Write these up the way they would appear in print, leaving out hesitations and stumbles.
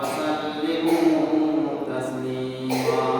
وسلموا تسليما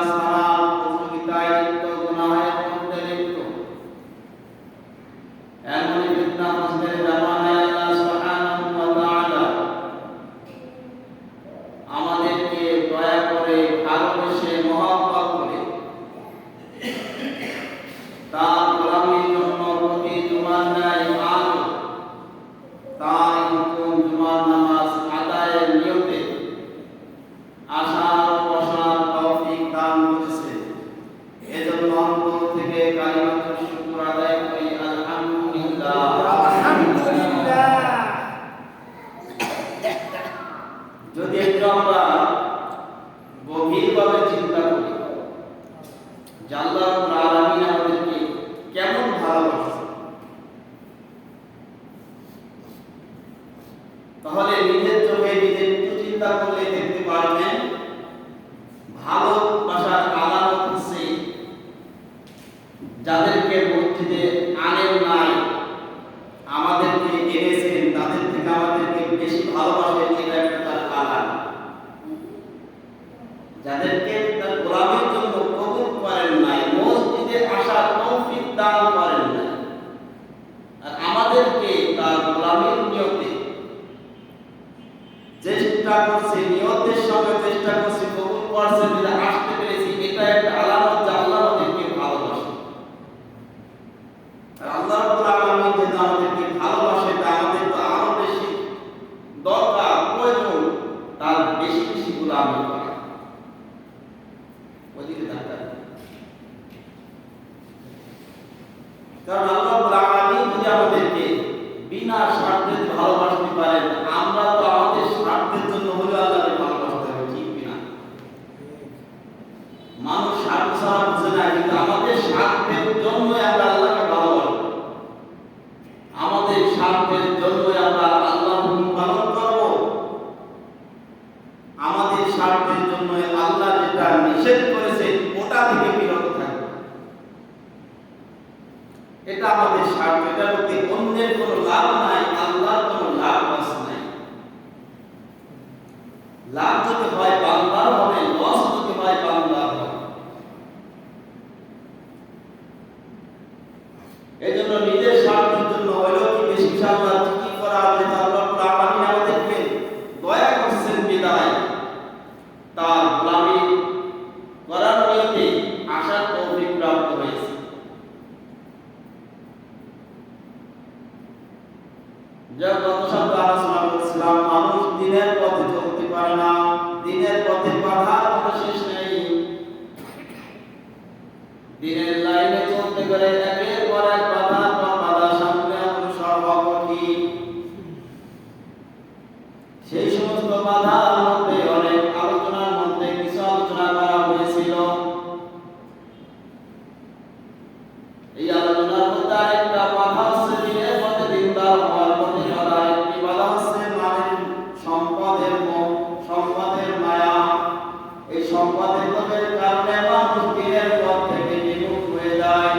সালাম প্রতিযোগিতায় লিপ্ত, গুনাহের মধ্যে লিপ্ত, এমন ফিতনা ফসলের জামানায় আল্লাহ সুবহানাহু ওয়া তাআলা আমাদেরকে দয়া করে, ভালোবেসে, মহব্বত করে তার গোলামীর জন্য প্রতি জুমার ন্যায় তার হুকুম জুমার নামাজ আদায়ের নিয়তে আসার বসার তৌফিক দান করেছে। এজন্য অন্তর থেকে কালিমাতুল শুকর আদায় করি, আলহামদুলিল্লাহ। আলহামদুলিল্লাহ। যদি একটু আমরা গভীরভাবে চিন্তা করি যে আল্লাহ রাব্বুল আলামিন আমাদেরকে কেমন ভালোবাসে, তাহলে নিজের চোখে নিজে একটু চিন্তা করলে দেখতে পারবেন ভালোবাসার আলামত হচ্ছে যাদেরকে মসজিদে আনেন নাই, আমাদেরকে এনেছেন, তাদের থেকে আমাদেরকে বেশি ভালোবাসেন, এটা একটা তার আলামত। যাদেরকে তার গোলামীর জন্য কবুল করেন নাই, মসজিদে আসার তৌফিক দান করেন নাই, আর আমাদেরকে তার গোলামীর নিয়তে চেষ্টা করছে, নিয়তের সঙ্গে চেষ্টা করছে, কবুল করছে, যেটা আসতে পেরেছি, এটা একটা আলামত যে আল্লাহ আমাদেরকে ভালোবাসে। আর আল্লাহ রাব্বুল আলামিন যে আমাদেরকে ভালোবাসে, তা আমাদের তো আরো বেশি দরকার, প্রয়োজন তার বেশি বেশি গোলামি করা। ওদিকে তাকান, কারণ আল্লাহ রাব্বুল আলামিন যদি আমাদেরকে বিনা স্বার্থে ভালোবাসতে পারেন, আমরা তো আমাদের স্বার্থের জন্য হলে আল্লাহকে ভালোবাসতে হবে, ঠিক কিনা? মানুষ স্বার্থ ছাড়া বুঝে না, কিন্তু আমাদের স্বার্থের জন্য আমরা আল্লাহকে ভালোবাসি, আমাদের স্বার্থের জন্য আমরা আল্লাহর হুকুম পালন করব, আমাদের স্বার্থের জন্য আল্লাহ যেটা নিষেধ করেছে ওটা থেকে বিরত থাকব। এটা আমাদের স্বার্থ, এটার প্রতি অন্যের কোনো লাভ নাই, আল্লাহর কোনো লাভ নাই। লাভ যদি হয় বান্দার হবে, লস যদি হয় বান্দার হবে। এজন্য নিজের স্বার্থের জন্য হলেও কি বেশি ইনশাআল্লাহ কি করা হবে, আল্লাহ রাব্বুল আলামিন আমাদেরকে দয়া করছেন বিদায় তার গোলামি করার নিয়তে আসার তৌফিক প্রাপ্ত হয়েছে। যা গত সপ্তাহে আলোচনা করেছিলাম, মানুষ দিনের পথে চলতে পারে না, দিনের পথে বাধার কোনো শেষ নেই। দিনের লাইনে চলতে গেলে একের পর এক বাধার পর বাধা সামনে অগ্রসর হওয়া কঠিন। সেই সমস্ত বাধার মধ্যে অনেক আলোচনার মধ্যে কিছু আলোচনা করা হয়েছিল। এই আলোচনার মধ্যে আরেকটা বাধা হচ্ছে দিনের পথে দিনদার হওয়ার পথে বাধা। একটি বাধা হচ্ছে মানের সম্পদের মোহ, সম্পদের মায়া। এই সম্পদের লোভের কারণে মানুষ দিনের পথ থেকে বিমুখ হয়ে যায়,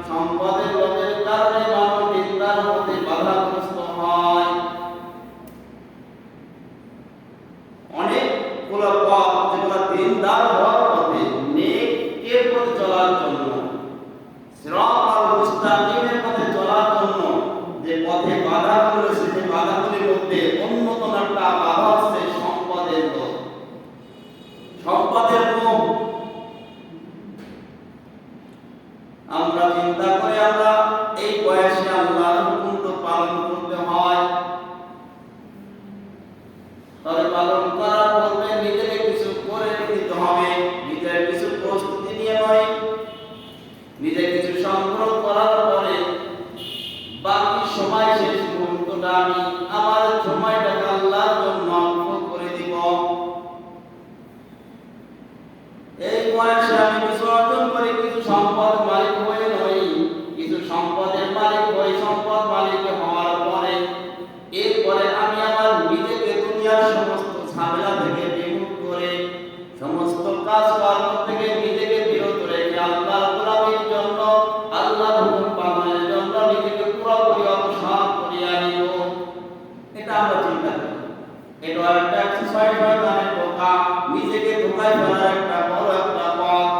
সম্পদের লোভের কারণে মানুষ দিনদার হতে বাধাগ্রস্ত হয়। অনেকগুলো পথ যেগুলো দিনদার হওয়ার পথে, নেকের পথে চলার জন্য, সিরাতাল মুস্তাকিমের পথে চলার জন্য যে পথে বাধাগুলো রয়েছে, সেই বাধাগুলির মধ্যে অন্যতম একটা বাধা হচ্ছে সম্পদের লোভ, সম্পদের মোহ। আমরা চিন্তা করে আমরা এই বয়সে আল্লাহর হুকুম তো পালন করতে হয়, তবে পালন করার পূর্বে নিজেকে কিছু করে নিতে হবে, নিজের কিছু প্রস্তুতি নিয়ে নয়, নিজে কিছু সংগ্রহ করার পরে বাকি সময় শেষ মুহূর্তটা আমি আমার সময়টাকে আল্লাহর জন্য অল্প করে দিব। এই বয়সে আমি কিছু অর্জন করি, কিছু সম্পদ মালিক হয়ে নই, কিছু সম্পদের মালিক হই, সম্পদ মালিক হওয়ার পরে এরপরে আমি আমার নিজেকে দুনিয়ার সমস্ত ঝামেলা থেকে বিমুখ করে, সমস্ত কাজকর্ম থেকে নিজেকে বিরত রেখে আল্লাহর গোলামীর জন্য, আল্লাহর হুকুম পালনের জন্য নিজেকে পুরোপুরি অবসর করিয়া নিব। এটা আমরা চিন্তা করি, এটা একটা এক্সারসাইজ হয়, মানে ধোঁকা, নিজেকে ধোঁকায় ফেলার একটা বড় একটা পথ।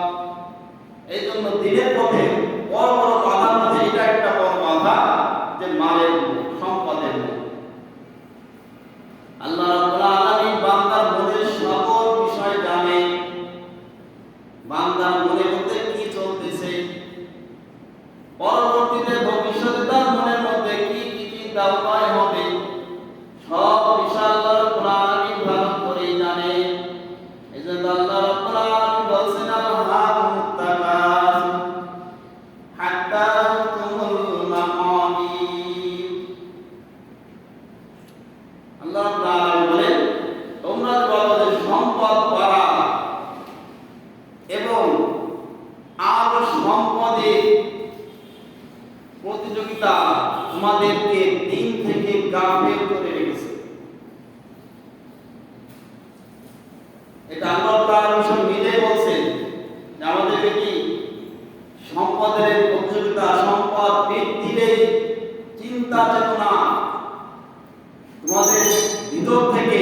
সম্পদ করা এবং আরো সম্পদের প্রতিযোগিতা তোমাদেরকে দিন থেকে গাফেল করে রেখেছে। এটা আল্লাহ তাআলা নিজে বলছেন যে আমাদেরকে কি সম্পদের প্রতিযোগিতা, সম্পদ বৃদ্ধির চিন্তা চেতনা তোমাদের ভিতর থেকে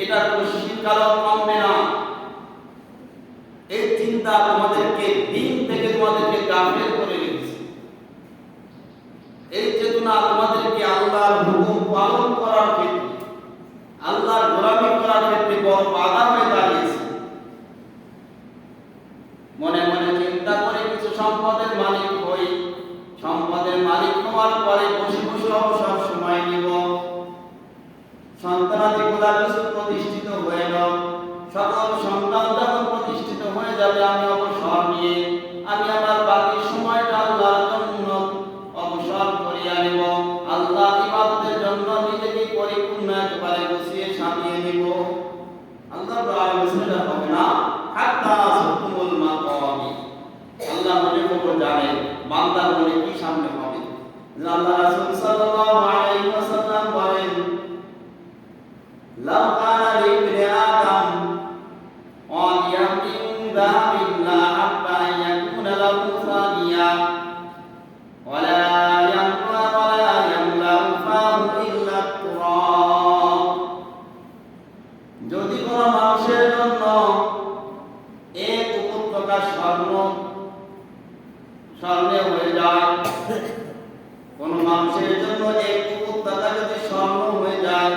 এটা কোনো শীতকাল কমবে না। এই চিন্তা তোমাদেরকে দিন থেকে তোমাদেরকে গাফেল করে রেখেছে। এই চেতনা তোমাদেরকে আল্লাহর হুকুম পালন করার ক্ষেত্রে, আল্লাহর গোলামি করার ক্ষেত্রে বড় বাধা হয়ে দাঁড়িয়েছে। মনে মনে চিন্তা করে কিছু সম্পদের মালিক হই, সম্পদের মালিক হওয়ার পরে বসে বসে অবসর সময় নিব, সন্তানাদি গুলা কিছু প্রতিষ্ঠিত হয়ে গেল, সকল সন্তান যখন প্রতিষ্ঠিত হয়ে যাবে আমি অবসর নিয়ে আমি আমার বাকি সময়টা আল্লাহর জন্য অবসর করিয়া নিব, আল্লাহ ইবাদতের জন্য নিজেকে পরিপূর্ণ একেবারে গুছিয়ে সাজিয়ে নিব। আল্লাহ বলেছেন হবে না হাত্তা সুতুমুল মাকামি। আল্লাহ মনে করে জানেন বান্দার মনে কি সামনে হবে। আল্লাহ রাসূল সাল্লাল্লাহু আলাইহি ওয়াসাল্লাম বলেন লাউ কানা লিবনি আদম ওয়ালিয়াম মিন যাহাবিন লা হাব্বা ইয়াকুনা লাহু সানিয়া ওয়ালা ইয়ামলা ফাহু ইল্লা তুরাব। যদি কোন মানুষের জন্য এক উপত্যকা স্বর্ণে হয়ে যায়, কোন মানুষের জন্য এক উপত্যকা যদি স্বর্ণ হয়ে যায়,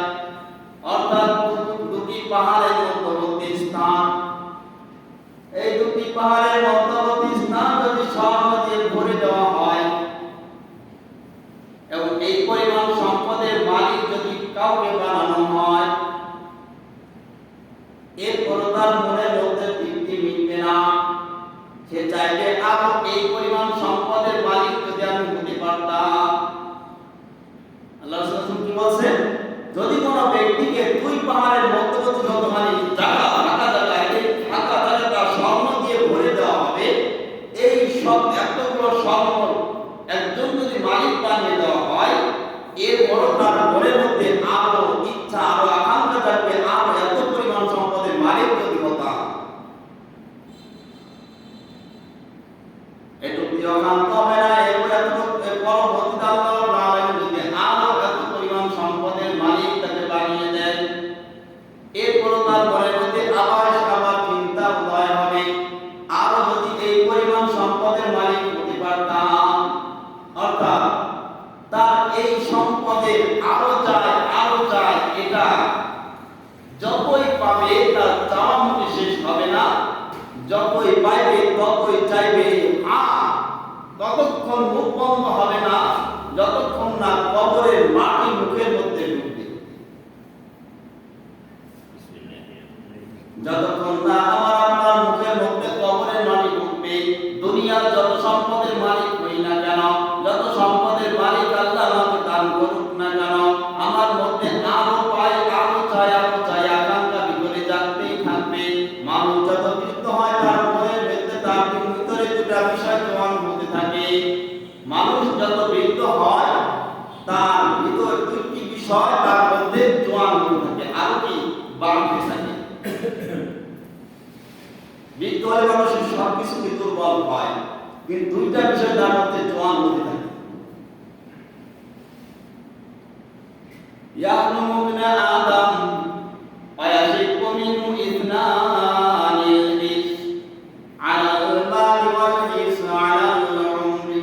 অর্থাৎ দুটি পাহাড়ের মধ্যবর্তী স্থান, এই দুটি পাহাড়ের মধ্যবর্তী স্থান যদি স্বর্ণ দিয়ে ভরে দেওয়া হয় এবং এই পরিমাণ সম্পদের মালিক যদি কাউকে বানানো হয়, এরপর তার মনের মধ্যে তৃপ্তি মিটবে না। সে চাইবে আরো এই পরিমাণ সম্পদের মালিক যদি আমি হতে পারতাম। আল্লাহ রাসূল কি বলছেন, যদি কোন ব্যক্তিকে দুই পাহাড়ের মধ্যবর্তী যত জায়গা ফাঁকা জায়গা, এই ফাঁকা জায়গাটা স্বর্ণ দিয়ে ভরে দেওয়া হবে, এই সব এতগুলো স্বর্ণ একজন যদি মালিক বানিয়ে দেওয়া হয়, এরপর তার মনের মধ্যে আরো ইচ্ছা, আরো আকাঙ্ক্ষা থাকবে, আরো এত পরিমাণ সম্পদের মালিক যদি হতাম। এটুকু অকান্ত হবে না, এরপর পরবর্তীতে আল্লাহ রাব্বুল যদি আরো এত পরিমাণ সম্পদের মালিক তাকে বানিয়ে দেন, এরপর তার মনের মধ্যে আবার চিন্তা উদয় হবে, আরো যদি এই পরিমাণ সম্পদের মালিক হতে পারতাম। অর্থাৎ তার এই সম্পদের আরো চাই, এটা যতই পাবে তার চাওয়া মুখে শেষ হবে না, যতই পাইবে ততই চাইবে, ততক্ষণ মুখ বন্ধ হবে না যতক্ষণ না কবরের মাটি মুখের মধ্যে ঢুকবে, যতক্ষণ না আমার মুখের মধ্যে কবরের মাটি ঢুকবে। দুনিয়ার যত সম্পদের মালিক হই না কেন, যত সম্পদের মালিক আল্লাহ আমাকে দান করুক না কেন, আমার মধ্যে আরো পাই, আরো চাই, আকাঙ্ক্ষা ভিতরে জাগতেই থাকবে। মানুষ যত বৃদ্ধ হয় তার মনের মধ্যে তার ভিতরে দুটা বিষয় জোয়ান হতে থাকে। মানুষ যত বৃদ্ধ হয় তার ভিতরে দুটি বিষয় তার মধ্যে জোয়ান হতে থাকে, আর কি বাড়তে থাকে। বৃদ্ধ হলে মানুষের সবকিছু দুর্বল হয়, কিন্তু দুইটা বিষয় তার মধ্যে জোয়ান হতে থাকে। ইয়াহলুমু মিন আদম ওয়া ইয়াশিকু মিনহু ইসনানিল ইশ আলাল মালি ওয়াল ইস আলাল উমরি।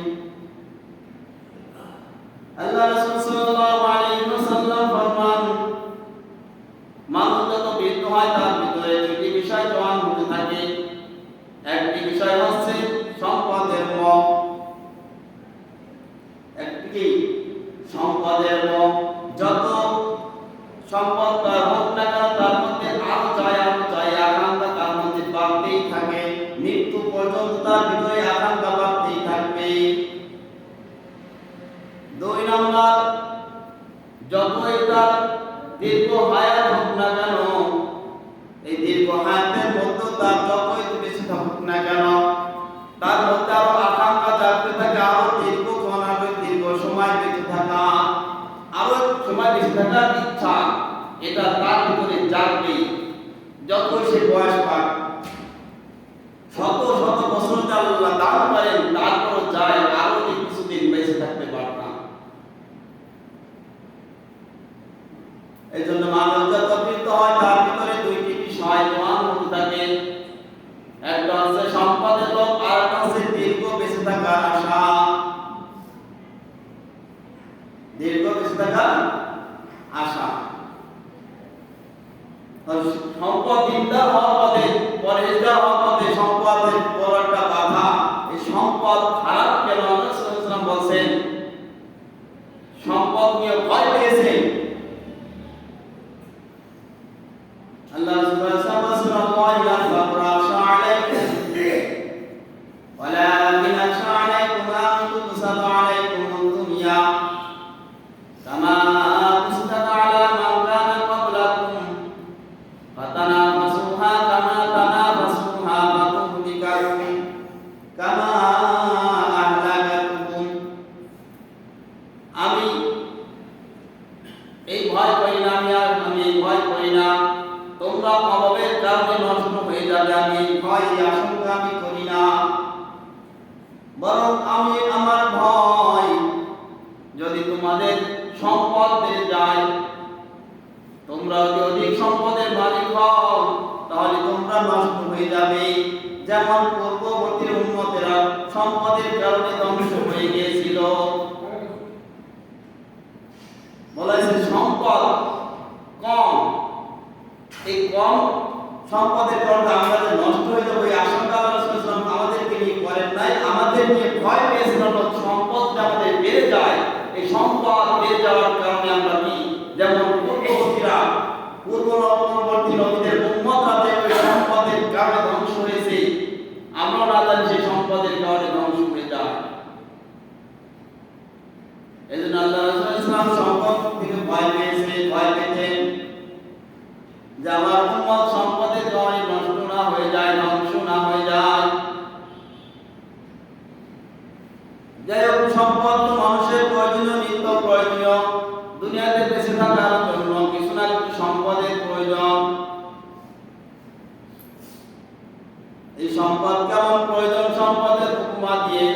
আল্লাহ রাসূল সাল্লাল্লাহু আলাইহি ওয়াসাল্লাম ফরমান, মানুষ যত বৃদ্ধ হয় তার ভিতরে দুটি বিষয় জোয়ান হতে থাকে। একটি বিষয় হচ্ছে সম্পদের মোহ, একটি সম্পদের মোহ। যত সম্পদ তার হোক না কেন তার মধ্যে আরো চাই, আকাঙ্ক্ষা তার মধ্যে বাড়তেই থাকে, মৃত্যু পর্যন্ত তার ভিতরে আকাঙ্ক্ষা বাড়তেই থাকবে। দুই নম্বর, যতই তার দীর্ঘ হায়াত হোক না কেন, এই দীর্ঘ হায়াতের মধ্যে তার যতই বেশি থাকুক না কেন, তার মধ্যে আরো আকাঙ্ক্ষা জাগতে থাকে, আরো দীর্ঘক্ষণ আরো দীর্ঘ সময় বেঁচে থাকা, আরো সময় বেঁচে থাকার ইচ্ছা, এটা তার ভিতরে জাগবেই। যতই সে বয়স পাক, শত শত বছর আল্লাহ দান করেন, তারপর যায় আরো কিছুদিন বেঁচে থাকতে পারতাম। এই জন্য মানুষ যত বৃদ্ধ হয় তার ভিতরে দুইটি বিষয় প্রমাণ হতে থাকে। একটা হচ্ছে সম্পদের লোভ, আর একটা হচ্ছে দীর্ঘ বেঁচে থাকার আশা। দীর্ঘ বেঁচে থাকার আশা। সম্পদ দিনদার হওয়ার পথে, পরহেজগার হওয়ার পথে সম্পদের বড় একটা বাধা। এই সম্পদ খারাপ কেন? আল্লাহ সাল্লাল্লাহু আলাইহি ওয়াসাল্লাম বলছেন, সম্পদ নিয়ে ভয় পেয়েছেন। আল্লাহ সুবহানাহু ওয়া তাআলা বলেন, লা ফাকরা আলাইকুম ওয়ালাকিন আশা আলাইকুম আন তুসাদু আলাইকুম দুনিয়া কামা তুসাদু আলা মান কানা ক্বাবলাকুম ফাতানাফাসুহা কামা তানাফাসুহা ফাতুহলিকাকুম কামা আহলাকাকুম। আমি এই ভয় করি না, আমি এই ভয় করি না তোমরা অভাবের কারণে নষ্ট হয়ে যাবে, আমি এই ভয় আশঙ্কা আমি করি না, বরং আমি আমার ভয় যদি তোমাদের সম্পদ বেড়ে যায়, তোমরা যদি অধিক সম্পদের মালিক হও, তাহলে তোমরা নষ্ট হয়ে যাবে। যেমন পূর্ববর্তী উম্মতেরা সম্পদের কারণে ধ্বংস হয়ে গিয়েছিল। বলা হয়েছে সম্পদ কম, এই কম সম্পদের কারণে আমরা যে নষ্ট হয়ে যাবো এই আশঙ্কা আল্লাহ রাসূল সাল্লাল্লাহু আলাইহি ওয়াসাল্লাম আমাদেরকে নিয়ে করেন নাই। আমাদের নিয়ে ভয় পেয়েছেন সম্পদটা আমাদের বেড়ে যায়। এই সম্পদ বেড়ে যাওয়ার কারণে আমরা কি, যেমন পূর্ববর্তী নবীদের উম্মতরা যে ওই সম্পদের কারণে ধ্বংস হয়েছে, আমরা না জানি সেই সম্পদের কারণে ধ্বংস হয়ে যায়। এই জন্য আল্লাহ রাসূল সাল্লাল্লাহু আলাইহি ওয়াসাল্লাম সম্পদ থেকে ভয় পেতেন যে আমার উম্মত সম্পদের কারণে নষ্ট না হয়ে যায়, ধ্বংস না হয়ে যায়। যাই হোক, সম্পদ তো মানুষের প্রয়োজনীয়, নিত্য প্রয়োজনীয়। দুনিয়াতে বেঁচে থাকার জন্য কিছু না কিছু সম্পদের প্রয়োজন। এই সম্পদ কেমন প্রয়োজন? সম্পদের উপমা দিয়ে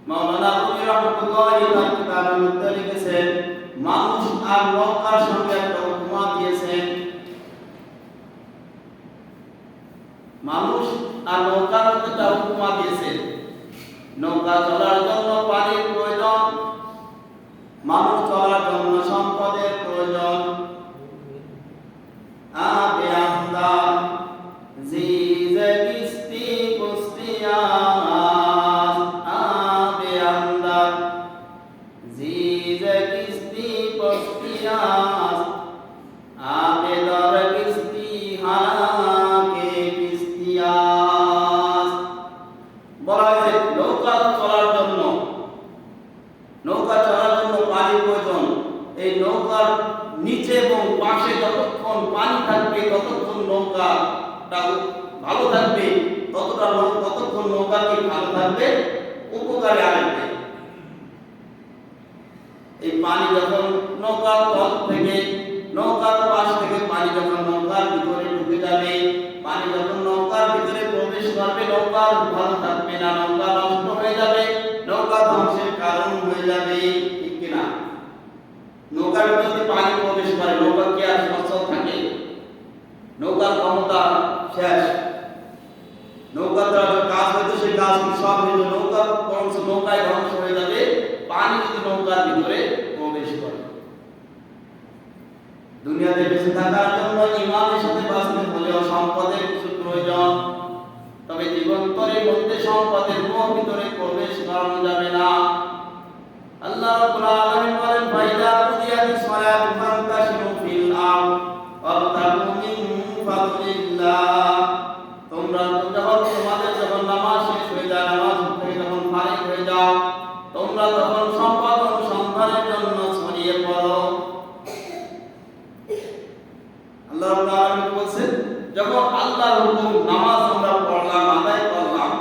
মাওলানা রুমি রাহমাতুল্লাহি তাআলা কিতাবের মধ্যে লিখেছেন, মানুষ আর নৌকার সঙ্গে একটা উপমা দিয়েছেন। মানুষ আর নৌকার মধ্যে একটা উপমা দিয়েছেন। নৌকা চলার জন্য পানির প্রয়োজন, মানুষ চলার জন্য সম্পদের প্রয়োজন। আবে আমদার জিজে কিস্তি কুস্তিয়াস, আবে আমদার জিজে কিস্তি কুস্তিয়াস, আবে দর কিস্তি হাকে কিস্তিয়াস। বলা হয়েছে নৌকা চলার জন্য পানির প্রয়োজন। এই নৌকার নিচে এবং পাশে যতক্ষণ পানি থাকবে ততক্ষণ নৌকাটা ভালো থাকবে, ততক্ষণ নৌকা কি ভালো থাকবে, উপকারে আসবে। এই পানি যখন নৌকার তল থেকে, নৌকার পাশ থেকে পানি যখন নৌকার ভিতরে ঢুকে যাবে, পানি যখন নৌকার ভিতরে প্রবেশ করবে, নৌকা ভালো থাকবে না, নৌকা নষ্ট হয়ে যাবে, নৌকা ধ্বংসের কারণ হয়ে যাবে। ঠিক কিনা? নৌকার যদি পানি প্রবেশ করে, নৌকা কি আর সচল থাকে? নৌকার ক্ষমতা শেষ। নৌকার দ্বারা কাজ হয়তো সেই কাজ সব হয়ে যাবে, নৌকায় ধ্বংস হয়ে যাবে পানি যদি নৌকার ভিতরে প্রবেশ করে। দুনিয়াতে বেঁচে থাকার জন্য ইমানের সাথে বাঁচতে হলেও সম্পদের কিছু প্রয়োজন। তবে জীবন্তরের মধ্যে সম্পদের ভিতরে প্রবেশ করানো যাবে না। আল্লাহ রাব্বুল আলামিন বলেন, ফাইদা কুদিয়াতিস সালাতু ফান্তাশিরু ফিল আরদ ওয়াবতাগু মিন ফাদলিল্লাহ। তোমরা তোমাদের যখন নামাজ শেষ হয়ে যায়, নামাজ থেকে যখন ফারিগ হয়ে যাও, তোমরা তখন সম্পদ অনুসন্ধানের জন্য ছড়িয়ে পড়ো। আল্লাহ রাব্বুল আলামিন বলেন, যখন আল্লাহর হুকুম, নামাজ আমরা পড়লাম, আদায় করলাম,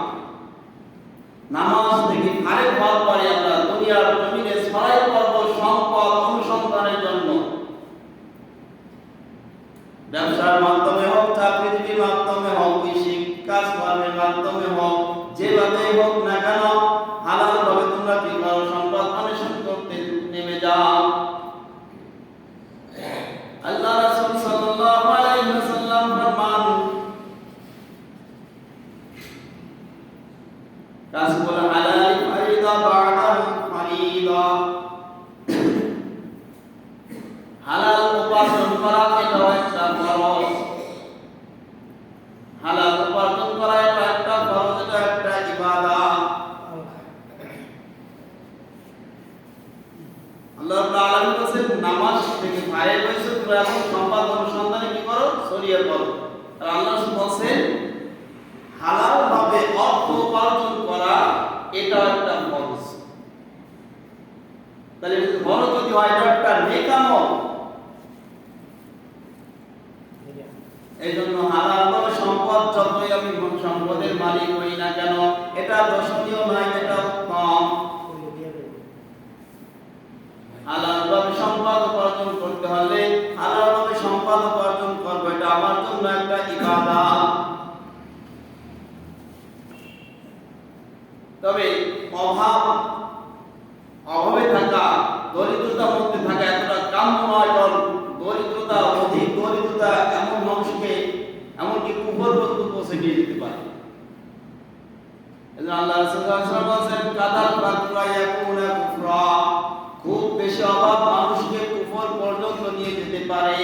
নামাজ থেকে ফারেক হওয়ার পরে আমরা দুনিয়ার জমিনে ছড়াই করব সম্পদ অনুসন্ধানের জন্য। ব্যবসার মাধ্যমে হোক, চাকরির মাধ্যমে হোক, কৃষি কাজ কর্মের মাধ্যমে হোক, যেভাবে হোক না কেন হালাল ভাবে তোমরা কি করো? সম্পদ অন্বেষণ করতে নেমে যাও। আল্লাহ রাসূল সাল্লাল্লাহু আলাইহি ওয়াসাল্লাম ফরমান, কাসবুল হালাল ফারিদা বা'দাল ফারিদা, হালাল উপার্জন করা এটা একটা ফরজ। হালাল উপার্জন করা এটা একটা ফরজ, এটা একটা ইবাদত। আল্লাহ রাব্বুল আলামিন বলেন, নামাজ থেকে ফারেক হয়েছে, তোমরা এখন সম্পদ অনুসন্ধানে কি করো? ছড়িয়ে পড়ো। আর আল্লাহ রাসূল বলেন, হালাল ভাবে অর্থ উপার্জন করা এটা একটা ফরজ। তাহলে ফরজ যদি হয়, এটা একটা নেক আমল। এই জন্য হালাল ভাবে সম্পদ, যতই আমি সম্পদের মালিক হই না কেন, এটা দর্শনীয় নয়, এটা উত্তম। হালাল ভাবে সম্পদ উপার্জন করতে হলে হালাল ভাবে সম্পদ উপার্জন করবো, এটা আমার জন্য একটা ইবাদত। তবে অভাবে থাকা, দরিদ্রতার মধ্যে থাকা এতটা কাম্য নয়। দরিদ্রতা, অধিক দরিদ্রতা এমন মানুষকে এমনকি কুফর পর্যন্ত পৌঁছে দিয়ে যেতে পারে। এজন্য আল্লাহ রাসূলুল্লাহ সাল্লাল্লাহু আলাইহি ওয়াসাল্লাম কাদাল ফাকরা ইয়াকুনা কুফরা, খুব বেশি অভাব মানুষকে কুফর পর্যন্ত নিয়ে যেতে পারে।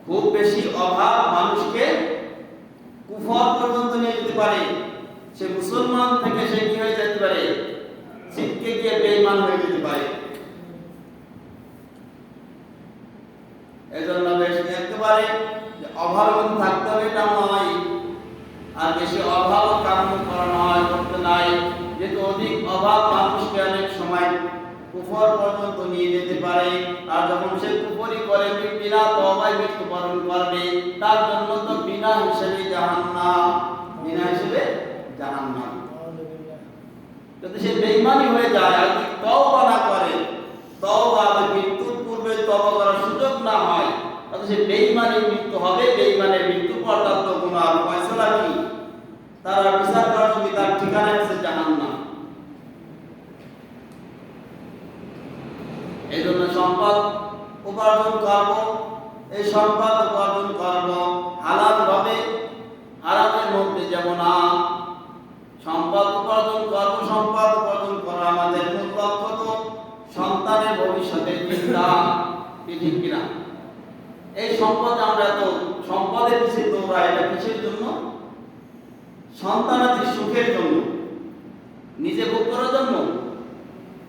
খুব বেশি অভাব মানুষকে কুফর পর্যন্ত নিয়ে যেতে পারে। সে মুসলমান থেকে সে কি হয়ে যেতে পারে? ছিটকে গিয়ে বেঈমান হয়ে যেতে পারে। এজন্য বেশি দেখতে পারে যে অভাব থাকতে হবে এটা নয়, আর বেশি অভাব কাম্য করা নয়, করতে নাই। যেহেতু অধিক অভাব মানুষকে অনেক সময় কুফর পর্যন্ত নিয়ে যেতে পারে। আর যখন সে কুফরি করে বিনা তওবায় মৃত্যুবরণ করবে, তার জন্য তো বিনা হিসেবে জাহান্নাম, বিনা হিসেবে জাহান্নাম। যদি সে বেঈমানি হয়ে যায় আর তওবা না করে, তওবা মৃত্যুর পূর্বে তওবা করার সুযোগ না হয়, তাহলে সে বেঈমানের মৃত্যু হবে। বেঈমানের মৃত্যু পর তার তো গুনাহ ফয়সালা কি? তারা বিচার করার জন্য তার ঠিকানা হচ্ছে জাহান্নাম। এই জন্য সম্পদ উপার্জন করব, এই সম্পদ উপার্জন করব হালাল ভাবে, হারামের মধ্যে যাব না। সম্পদ উপার্জন করব, সম্পদ উপার্জন করা আমাদের মূল লক্ষ্য তো সন্তানের ভবিষ্যতের চিন্তা, ঠিক কিনা? এই সম্পদ আমরা তো সম্পদের পিছিয়ে দৌড়াই, এটা কিসের জন্য? সন্তানাদের সুখের জন্য, নিজে ভোগ করার জন্য।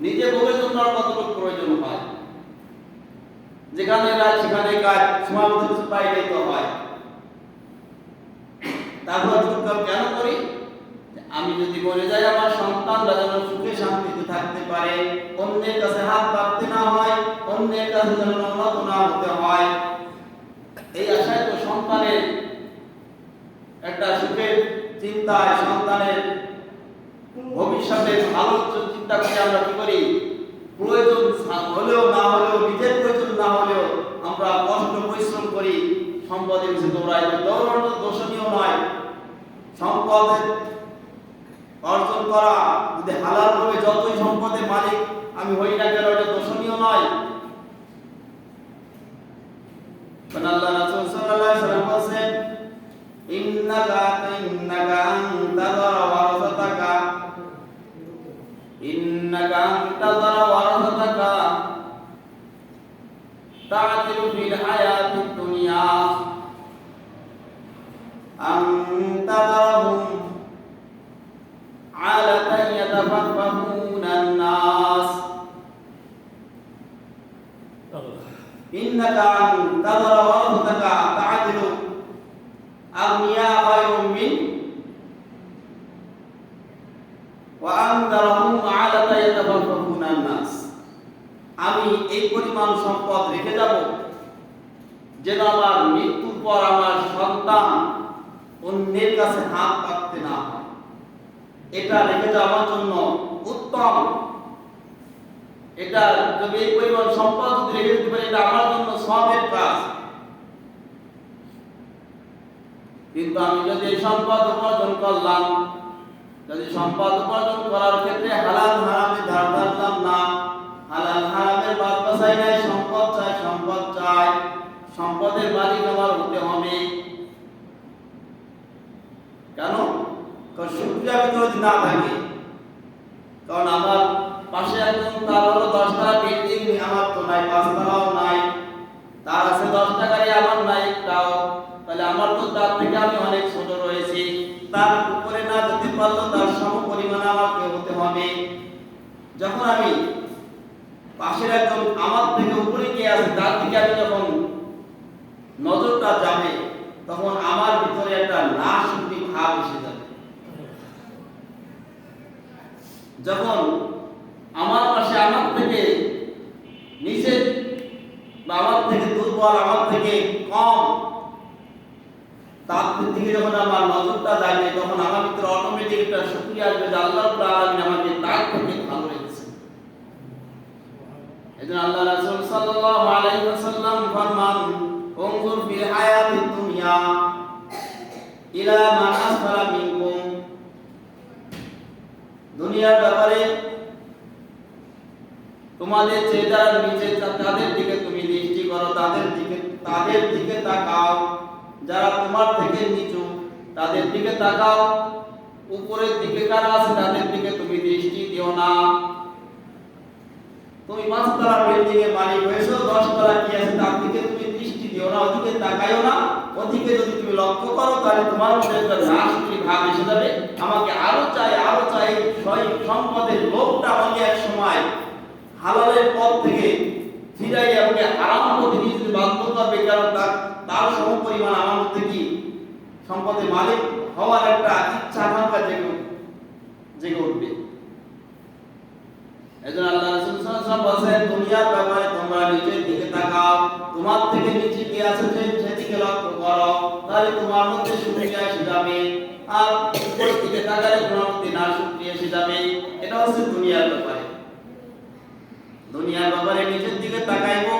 নিজে ভোগের জন্য আর কতটুকু প্রয়োজন হয়? যেখানে কাজ সেখানে কাজ, সময় মতো কিছু পাইলেই তো হয়। তারপর কেন করি? আমি যদি বলে যাই আমার সন্তানরা যেন সুখে শান্তিতে থাকতে পারে, অন্যের কাছে হাত পাততে না হয়, অন্যের কাছে যেন নত না হতে হয়, এই আশায় তো সন্তানের একটা সুখের চিন্তায়, সন্তানের ভবিষ্যতের ভালো চিন্তা করে আমরা কি করি? প্রয়োজন হলেও না হলেও, নিজের প্রয়োজন না হলেও আমরা কষ্ট পরিশ্রম করি, সম্পদের পিছনে দৌড়াই। দৌড়ানো দোষণীয় নয়। সম্পদের অর্জন করা যদি হালাল ভাবে, যতই সম্পদের মালিক আমি হই না কেন, এটা দোষণীয় নয়। আল্লাহ রাসূল সাল্লাল্লাহু আলাইহি ওয়াসাল্লাম বলেন, ইন্নাকা আনতাযরা ওয়ারাসাতাকা, ইন্নাকা আনতাযরা ওয়ারাসাতাকা তা'দিলু ফিল হায়াতিদ দুনিয়া আনতাযরাহুম আলাতান ইয়াতাফাক্কাহুনা আন-নাস, ইন্নাকা আনতাযরা ওয়ারাসাতাকা তা'দিলু আগনিয়া খায়রুম মিন ওয়া আনদারহুম আলাতা ইয়াতাফাক্কাহুনা আন-নাস। আমি এই পরিমাণ সম্পদ রেখে যাব যেন আমার মৃত্যুর পর আমার সন্তান অন্যের কাছে হাত পাততে না হয়। এটা রেখে যাওয়া আমার জন্য উত্তম। এটা যদি এই পরিমাণ সম্পদ যদি রেখে দিতে পারি, এটা আমার জন্য সওয়াবের কাজ। কিন্তু আমি যদি এই সম্পদ উপার্জন করলাম, যদি সম্পদ উপার্জন করার ক্ষেত্রে হালাল হারামে ধার ধারলাম না, হালাল হারামের বাদ বাছাই নাই, সম্পদ চাই, সম্পদের মালিক আমার হতে হবে। কেন? কারণ শুকরিয়া যদি না থাকে, কারণ আমার পাশে একজন তার হলো 10 তলা বিল্ডিং, আমার তো নাই, 5 তলাও নাই, তার আছে 10 টাকারই, আমার নাই একটাও, তাহলে আমার তো তার থেকে আমি অনেক ছোট রয়েছি। তার উপরে না যেতে পারলেও তার সম পরিমাণ আমাকে হতে হবে। যখন আমি পাশের একজন আমার থেকে উপরে কে আছে তার দিকে আমি যখন নজরটা যাবে, তখন আমার ভিতরে একটা নাশকরি ভাব এসে যাবে। যখন আমার পাশে আমার থেকে নিচে বা আমার থেকে দুর্বল, আমার থেকে কম, তার দিকে যখন আমার নজরটা যাবে, তখন আমার ভিতরে অটোমেটিক একটা শুকরিয়া আসবে যে আল্লাহ রাব্বুল আলামিন আমাকে তার থেকে ভালো রেখেছেন। এজন্য আল্লাহ রাসূল সাল্লাল্লাহু আলাইহি ওয়াসাল্লাম ফরমান, উনজুর ফিল হায়াতিদ দুনিয়া ইলা মান আসফালা মিনকুম। দুনিয়ার ব্যাপারে তোমাদের চেয়ে যারা নিচে তাদের দিকে তুমি দৃষ্টি করো, তাদের দিকে তাকাও। যারা তোমার থেকে নিচু তাদের দিকে তাকাও, উপরের দিকে কারা আছে তাদের দিকে তুমি দৃষ্টি দিও না। তুমি 5 তলা বিল্ডিং এর মালিক হয়েছো, 10 তলা কি আছে তার দিকে তুমি দৃষ্টি দিও না, ওদিকে তাকাইও না। ওদিকে যদি তুমি লক্ষ্য করো, তাহলে তোমার মধ্যে একটা নাশকরি ভাব এসে যাবে। আমাকে আরো চাই, সম্পদের লোভটা আমাকে এক সময় হালালের পথ থেকে ফিরাই আমাকে হারাম পথে নিয়ে যেতে বাধ্য করবে। কারণ তার সম পরিমাণ আমার মধ্যে কি সম্পদের মালিক হওয়ার একটা ইচ্ছা আকাঙ্ক্ষা জেগে উঠবে। এজন্য আল্লাহ রাসূল সাল্লাল্লাহু আলাইহি ওয়াসাল্লাম বলেন, দুনিয়ার ব্যাপারে তোমরা নিজের দিকে তাকাও, তোমার থেকে নিচে কে আছে সেদিকে লক্ষ্য করো, তাহলে তোমার মধ্যে শুকরিয়া এসে যাবে। আর উপরের দিকে তাকালে তোমার মধ্যে নাশকরিয়া এসে যাবে। এটা হচ্ছে দুনিয়ার ব্যাপারে। দুনিয়ার ব্যাপারে নিজের দিকে তাকাইবো,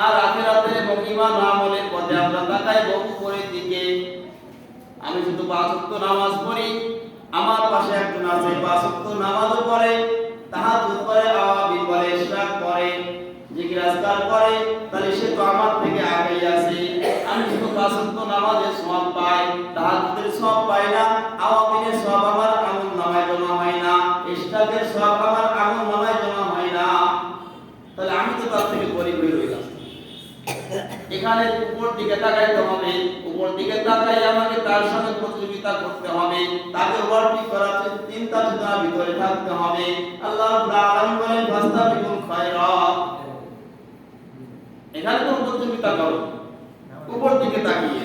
আর আখিরাতের এবং ঈমান আমলের পথে আমরা তাকাইবো উপরের দিকে। আমি শুধু 5 ওয়াক্ত নামাজ পড়ি, আমার পাশে একজন আছে 5 ওয়াক্ত নামাজও পড়ে, তাহাজ্জুদ পড়ে, আওয়াবিল পড়ে, ইশরাক পড়ে, জিকির আজকার করে, তাহলে সে তো আমার থেকে আগেই আছে। আমি শুধু 5 ওয়াক্ত নামাজের সওয়াব পাই, তাহাজ্জুদের সওয়াব পাই না, আওয়াবিলের সওয়াব আমার আমলনামায় জমা হয় না, ইশরাকের সওয়াব আমার আমলনামায় জমা হয় না। তাহলে আমি তো তার থেকে গরিব হয়ে রইলাম। এখানে উপর দিকে তাকাইতে হবে, উপর দিকে তাকাই আমাকে তার সঙ্গে প্রতিযোগিতা করতে হবে, তাকে ওভারটেক করার চিন্তা চেতনা ভিতরে থাকতে হবে। আল্লাহ রাব্বুল আলামিন বলেন, ফাস্তাবিকুল খায়রাত। এখানে তো প্রতিযোগিতা করো উপর দিকে তাকিয়ে।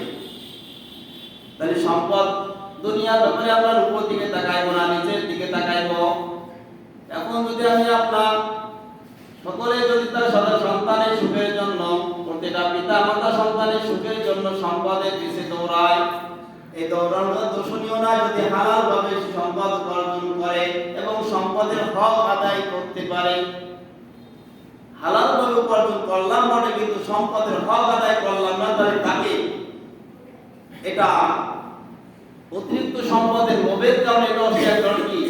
তাহলে সম্পদ দুনিয়ার ব্যাপারে আমরা উপর দিকে তাকাইবো না, নিচের দিকে তাকাইবো। এখন যদি আমি আপনার সকলে যদি তার সন্তানের সুখের জন্য, প্রতিটা পিতা মাতা সন্তানের সুখের জন্য সম্পদের পিছে দৌড়ায়, এই দৌড়ানোটা দোষণীয় না যদি হালাল ভাবে সম্পদ উপার্জন করে এবং সম্পদের হক আদায় করতে পারে। হালাল ভাবে উপার্জন করলাম বটে, কিন্তু সম্পদের হক আদায় করলাম না, তাহলে তাকে এটা অতিরিক্ত সম্পদের লোভের কারণে এটা সে একজন কি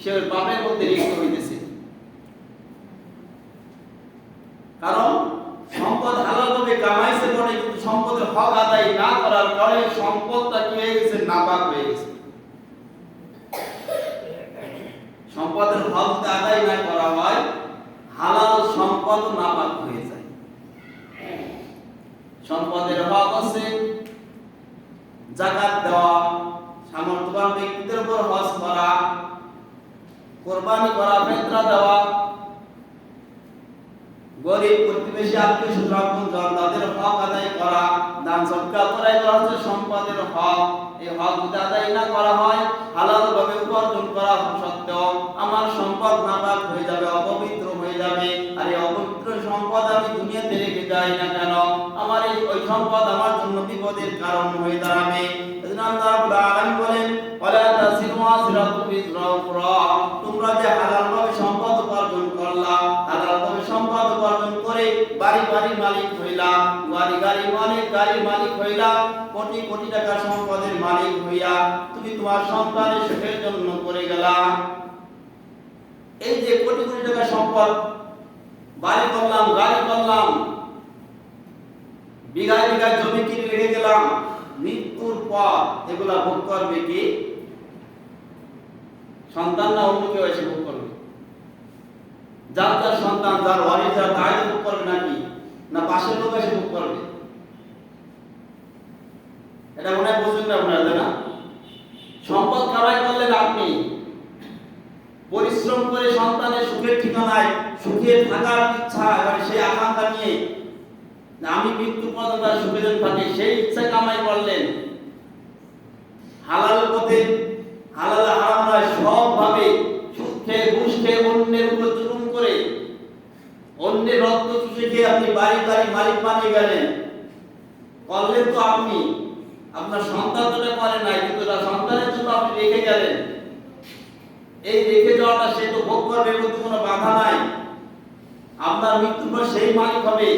সে পাপের মধ্যে লিপ্ত হইতেছে। কারণ সম্পদ হালাল ভাবে কামাইছে বটে, কিন্তু সম্পদের হক আদায় না করার কারণে সম্পদটা কি হয়ে গেছে, নাপাক হয়ে গেছে। সম্পদের হক আদায় না করা হয়, হালাল সম্পদ নাপাক হয়ে যায়। সম্পদের হক আছে যাকাত দেওয়া, সামর্থ্যবান ব্যক্তিদের উপর হজ করা, কুরবানি করা, ফিতরা দেওয়া, গরিব প্রতিবেশী আত্মীয় স্বজন তাদের হক আদায় করা, দান সদকা করা, এগুলো হচ্ছে সম্পদের হক। এই হক যদি আদায় না করা হয়, হালাল ভাবে উপার্জন করা সত্ত্বেও আমার সম্পদ নাপাক হয়ে যাবে, অপবিত্র হয়ে যাবে। আর এই অপবিত্র সম্পদ আমি দুনিয়াতে রেখে যাই না কেন, আমার ওই সম্পদ আমার জন্য বিপদের কারণ হয়ে দাঁড়াবে। এজন্য আল্লাহ রাব্বুল আলামিন বলেন ওয়ালা তাসিরু ওয়াসিরাতু বিজরা উখরা, তোমরা যে হালালভাবে সম্পদ উপার্জন করলা, হালালভাবে সম্পদ উপার্জন করে বাড়ি বাড়ি মালিক হইলা, গাড়ির মালিক হইলা, কোটি কোটি টাকা সম্পদের মালিক হইয়া তুমি তোমার সন্তানের সুখের জন্য করে গেলা। এই যে কোটি কোটি টাকা সম্পদ, বাড়ি করলাম, গাড়ি করলাম, বিঘায় বিঘায় জমি কিনে রেখে গেলাম, মৃত্যুর পর এগুলা ভোগ করবে কি? সন্তান না অন্য কেউ এসে ভোগ করবে? যার যার সন্তান, যার ওয়ারিস, যার তাই ভোগ করবে নাকি, না পাশের লোক এসে ভোগ করবে? এটা মনে হয় বুঝুন না আপনারা, না? সম্পদ কামাই করলেন আপনি, পরিশ্রম করে সন্তানের সুখের ঠিকানায় সুখে থাকার ইচ্ছা এবং সেই আকাঙ্ক্ষা নিয়ে আমি মৃত্যু পর্যন্ত সুখে যেন থাকে সেই ইচ্ছা কামাই করলেন। হালাল পথে, হালাল হারাম নয়, সবভাবে সুদ খেয়ে ঘুষ খেয়ে অন্যের উপর জুলুম করে অন্যের রক্ত চুষে খেয়ে আপনি বাড়ি বাড়ি মালিক বানিয়ে গেলেন। করলেন তো আপনি, আপনার সন্তান তো করে নাই, কিন্তু সন্তানের জন্য আপনি রেখে গেলেন। এই রেখে যাওয়াটা সে তো ভোগ করবে, এর মধ্যে কোনো বাধা নাই। আপনার মৃত্যুর পর সেই মালিক হবে,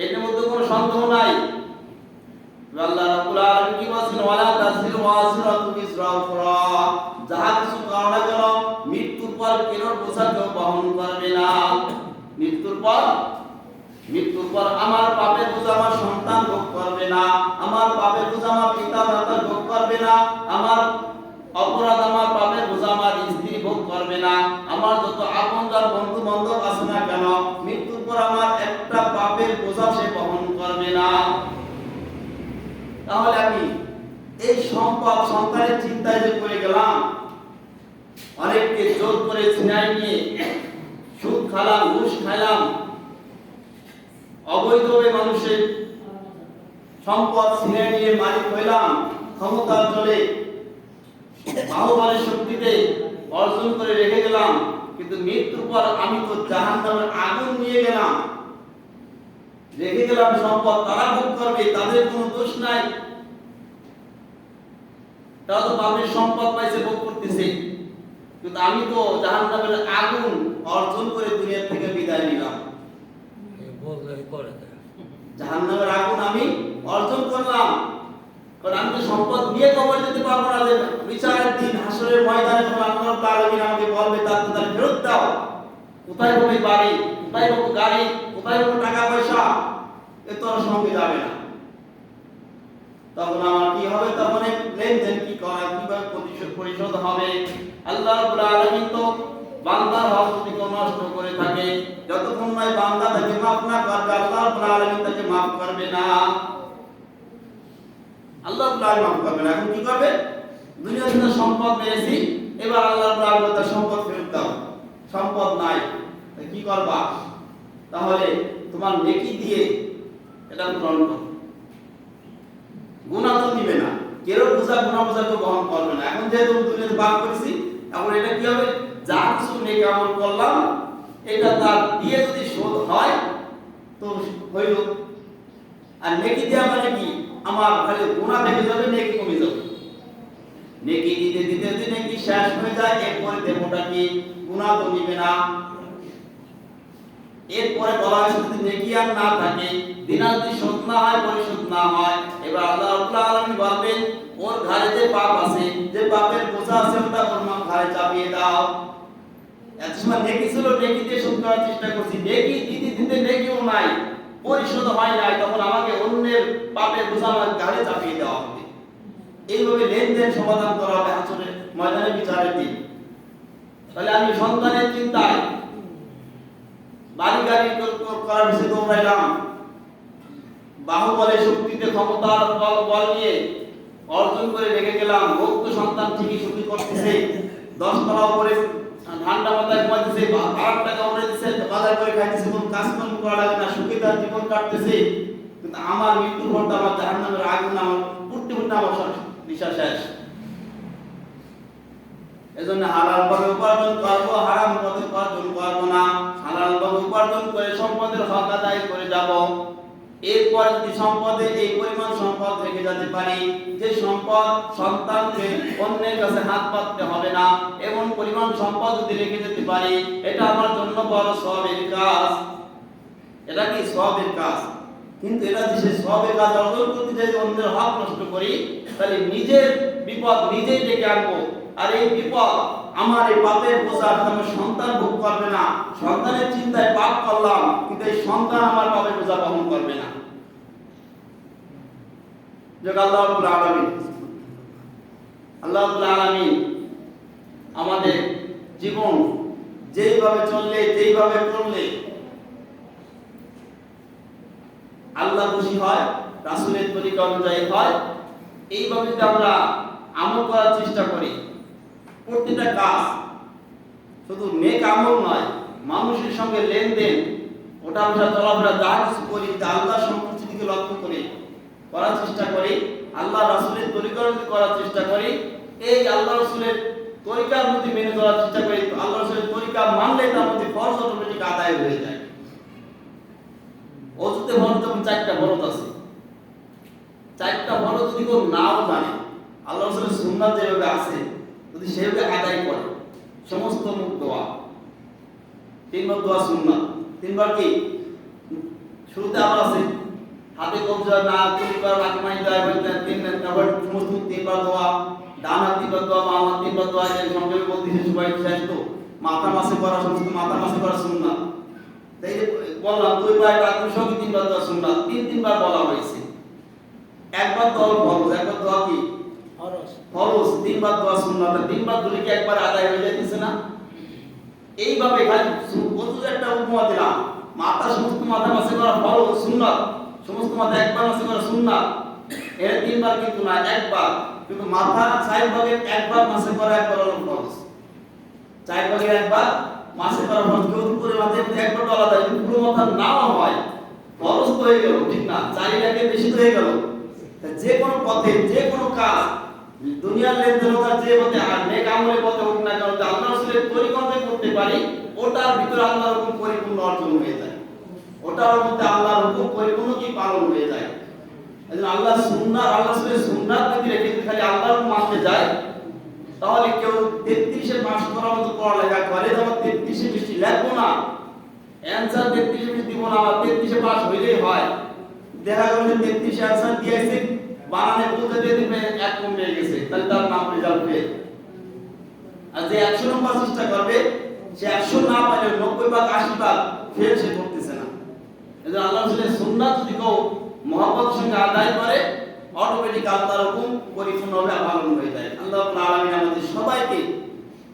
এর মধ্যে কোনো সন্দেহ নাই। আল্লাহ রাব্বুল আলামিন কি বলেন ওয়ালা তাসিরু ওয়াসিরাতু বিজরা উখরা, যাহা কিছু কারণে যেন মৃত্যুর পর কেরোর বোঝা কেউ বহন করবে না। মৃত্যুর পর আমার পাপের বোঝা আমার সন্তান ভোগ করবে না, আমার পাপের বোঝা আমার পিতা মাতা ভোগ করবে না, আমার অপরাধ আমার পাপের বোঝা আমার স্ত্রী ভোগ করবে না, আমার যত আপনজন বন্ধু বান্ধব আছে না কেন মৃত্যুর পর আমার একটা পাপের বোঝা সে বহন করবে না। তাহলে আমি এই সম্পদ সন্তানের চিন্তায় যে পড়ে গেলাম, অনেককে জোর করে ছিনাই নিয়ে সুদ খালাম, ঘুষ খাইলাম, অবৈধভাবে মানুষের সম্পদ ছিনিয়ে নিয়ে মালিক হইলাম, ক্ষমতার চলে বাহুবলের শক্তিতে অর্জন করে রেখে গেলাম, কিন্তু মৃত্যুর পর আমি তো জাহান্নামের আগুন নিয়ে গেলাম, রেখে গেলাম সম্পদ, তারা ভোগ করবে, তাদের কোনো দোষ নাই, তারা তো পাপের সম্পদ পাইছে, ভোগ করতেছে, কিন্তু আমি তো জাহান্নামের আগুন অর্জন করে দুনিয়া থেকে বিদায় নিলাম। জাহান্নামের আগুন আমি অর্জন করলাম, কারণ আমি তো সম্পদ নিয়ে কবর যেতে পারবো না। যে বিচারের দিন হাসরের ময়দানে যখন আল্লাহ রাব্বুল আলামিন আমাকে বলবে তার ফেরত দাও, কোথায় হবে বাড়ি, কোথায় হবে গাড়ি, কোথায় হবে টাকা পয়সা, এ তো আর সঙ্গে যাবে না। তখন আমার কি হবে? তখন লেনদেন কি করা, কিভাবে পরিশোধ হবে? আল্লাহ রাব্বুল আলামিন তো বান্দার হক যদি কেউ নষ্ট করে থাকে, যতক্ষণ নয় বান্দা তাকে মাফ না করবে, আল্লাহ রাব্বুল আলামিন তাকে মাফ করবে না। আল্লাহ রাব্বুল আলামিন মাফ করবে না। এখন কি করবে? দুনিয়াতে সম্পদ পেয়েছি, এবার আল্লাহ রাব্বুল আলামিন তার সম্পদ ফেরত দাও। সম্পদ নাই, কি করবা? তাহলে তোমার নেকি দিয়ে এটা পূরণ করো। গুনাহ তো দিবে না, কেউ গুনাহ বোঝা তো বহন করবে না। এখন যেহেতু দুনিয়াতে বাদ করেছি, এখন এটা কি হবে? যা কিছু নেকি আমল করলাম, এটা তার দিয়ে যদি শোধ হয় তো হইল। আর নেকি দেওয়া মানে কি? আমার খালি গুনাহ থেকে যাবে, নেকি কমে যাবে। নেকি দিতে দিতে যদি নেকি শেষ হয়ে যায়, এরপরে দেবটা কি? গুনাহ তো নিবে না। এরপরে বলা হয় যদি নেকি আর না থাকে, দিনা যদি শোধ না হয়, পরিশোধ না হয়, এবার আল্লাহ রাব্বুল আলামিন বলবেন ওর ঘাড়ে যে পাপ আছে, যে পাপের বোঝা আছে, ওটা ওর ঘাড়ে চাপিয়ে দাও। এত সময় নেকি ছিল, নেকি দিয়ে শোধ করার চেষ্টা করছি, নেকি দিতে দিতে নেকিও নাই, পরিশোধ হয় নাই, তখন আমাকে অন্যের পাপের বোঝা আমার ঘাড়ে চাপিয়ে দেওয়া হবে। এইভাবে লেনদেন সমাধান করা হবে হাসরের ময়দানে, বিচারের দিন। তাহলে আমি সন্তানের চিন্তায় বাড়ি গাড়ি করার বিষয়ে দৌড়াইলাম, বাহুবলের শক্তিতে ক্ষমতার বল নিয়ে অর্জন করে রেখে গেলাম, ভক্ত সন্তান ঠিকই সুখী করতেছে, 10 তলা উপরে ঠান্ডা মাথায় ঘুমাইতেছে, 12 টাকা উড়ে দিচ্ছে, বাজার করে খাইতেছে, কোনো কাজকর্ম করা লাগে না, সুখে তার জীবন কাটতেছে। কিন্তু আমার মৃত্যুর পর আমার জাহান্নামের আগুন আমার পুড়তে পুড়তে আমার দিশা শেষ। এজন্য হালাল ভাবে উপার্জন করব, হারাম পথে উপার্জন করব না। হালাল ভাবে উপার্জন করে সম্পদের হক আদায় করে যাব। এরপর যদি সম্পদে এই পরিমাণ সম্পদ রেখে যেতে পারি যে সম্পদ সন্তানকে অন্যের কাছে হাত পাততে হবে না, এমন পরিমাণ সম্পদ যদি রেখে যেতে পারি, এটা আমার জন্য বড় সওয়াবের কাজ। এটা কি সওয়াবের কাজ? কিন্তু এটা যে সওয়াবের কাজ অর্জন করতে যাই অন্যের হক নষ্ট করি, তাহলে নিজের বিপদ নিজেই ডেকে আনবো। আর এই বিপদ আমার এই পাপের বোঝা আমার সন্তান ভোগ করবে না। সন্তানের চিন্তায় পাপ করলাম, কিন্তু এই সন্তান আমার পাপের বোঝা বহন করবে না। আল্লাহ রাব্বুল আলামিন আল্লাহ রাব্বুল আলামিন আমাদের জীবন যেইভাবে চললে যেইভাবে করলে আল্লাহ খুশি হয়, রাসূলের তরিকা অনুযায়ী হয়, এইভাবে যদি আমরা আমল করার চেষ্টা করি, প্রতিটা কাজ শুধু নেক আমল নয়, মানুষের সঙ্গে লেনদেন, ওটা আমরা চলাফেরা যা কিছু করি তা আল্লাহ সন্তুষ্টির দিকে লক্ষ্য করে করার চেষ্টা করি, আল্লাহ রাসূলের তরিকা অনুযায়ী করার চেষ্টা করি। এই আল্লাহ রাসূলের তরিকার মধ্যে মেনে চলার চেষ্টা করি, আল্লাহ রাসূলের তরিকা মানলে তার মধ্যে ফরজ অটোমেটিক আদায় হয়ে যায়। অজুতে ফরজ যেমন 4টা ফরজ আছে, 4টা ফরজ যদি কেউ নাও জানে, আল্লাহ রাসূলের সুন্নাত যেভাবে আছে যদি সেভাবে আদায় করে, সমস্ত মুখ দোয়া, 3বার দোয়া সুন্নাত, 3বার কি শুরুতে আবার আছে হাতে কবজা না করিবার আকমাই যায় বলতে 3বার সমস্ত 3বার দোয়া, ডান হাত 3বার দোয়া, বাম হাত 3বার দোয়া, এর সঙ্গে বলতেছে সবাই শেষ তো মাথা মাসে করা, সমস্ত মাথা মাসে করা সুন্নাত। তাই বললাম 2 বার রাখুন সঙ্গে 3বার দোয়া সুন্নাত, 3বার বলা হয়েছে। একবার দোয়া ফরজ, একবার দোয়া কি ফরজ, 3বার দোয়া সুন্নাত, 3বার দুলি কি একবার আদায় হয়ে যাইতেছে না? এইভাবে খালি কত একটা উপমা দিলাম, মাথা সমস্ত মাথা মাসে করা ফরজ সুন্নাত, সমস্ত মাথা একবার মাসে করা সুন্নাত, এর 3বার কিন্তু না, একবার। কিন্তু মাথা 4 ভাগের একবার মাসে করা একবার হলো ফরজ, 4 ভাগের একবার মাসে করা ফরজ। কেউ পুরো মাথায় একবার আলাদা, কিন্তু পুরো মাথা নাও হয় ফরজ তো হয়ে গেল, ঠিক না? 4 ভাগের বেশি তো হয়ে গেল। যে কোনো পথে যে কোনো কাজ দুনিয়ার লেনদেন হোক আর যে পথে আর নেক আমলের পথে হোক না কেন, আল্লাহ রাসূলের তরিকা অনুযায়ী করতে পারি, ওটার ভিতরে আল্লাহর হুকুম পরিপূর্ণ অর্জন হয়ে যায়, ওটার মধ্যে আল্লাহর হুকুম পরিপূর্ণ কি পালন হয়ে যায়। এজন্য আল্লাহ সুন্নাত, আল্লাহ রাসূলের সুন্নাত যদি রেখে খালি আল্লাহর মানতে যায়, তাহলে কেউ 33-এ পাস করার মতো পড়ালেখা করে, যেমন 33-এ বেশি লিখবো না, অ্যানসার 33-এ বেশি দিব না, আমার 33-এ পাস হইলেই হয়। দেখা গেল যে 33 অ্যানসার দিয়েছে, বানানে বলতে দিয়ে দিবে 1 কম পেয়ে গেছে, তাহলে তার নাম রেজাল্ট ফেল। আর যে 100 নম্বর চেষ্টা করবে, সে 100 না পাইলে 90 ভাগ 80 ভাগ ফেল সে করতেছে না। এজন্য আল্লাহ রাসূলের সুন্নাত যদি কেউ মহব্বতের সঙ্গে আদায় করে, অটোমেটিক আল্লাহর হুকুম পরিপূর্ণভাবে পালন হয়ে যায়। আল্লাহ রাব্বুল আলামিন আমাদের সবাইকে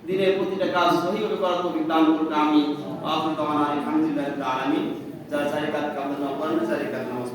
দিনের প্রতিটা কাজ সহিভাবে করার তৌফিক দান করুন। আমিন। আলহামদুলিল্লাহ রাব্বিল আলামিন। যারা 4 রাকাত কাবলা নামাজ পড়েন, 4 রাকাত নামাজ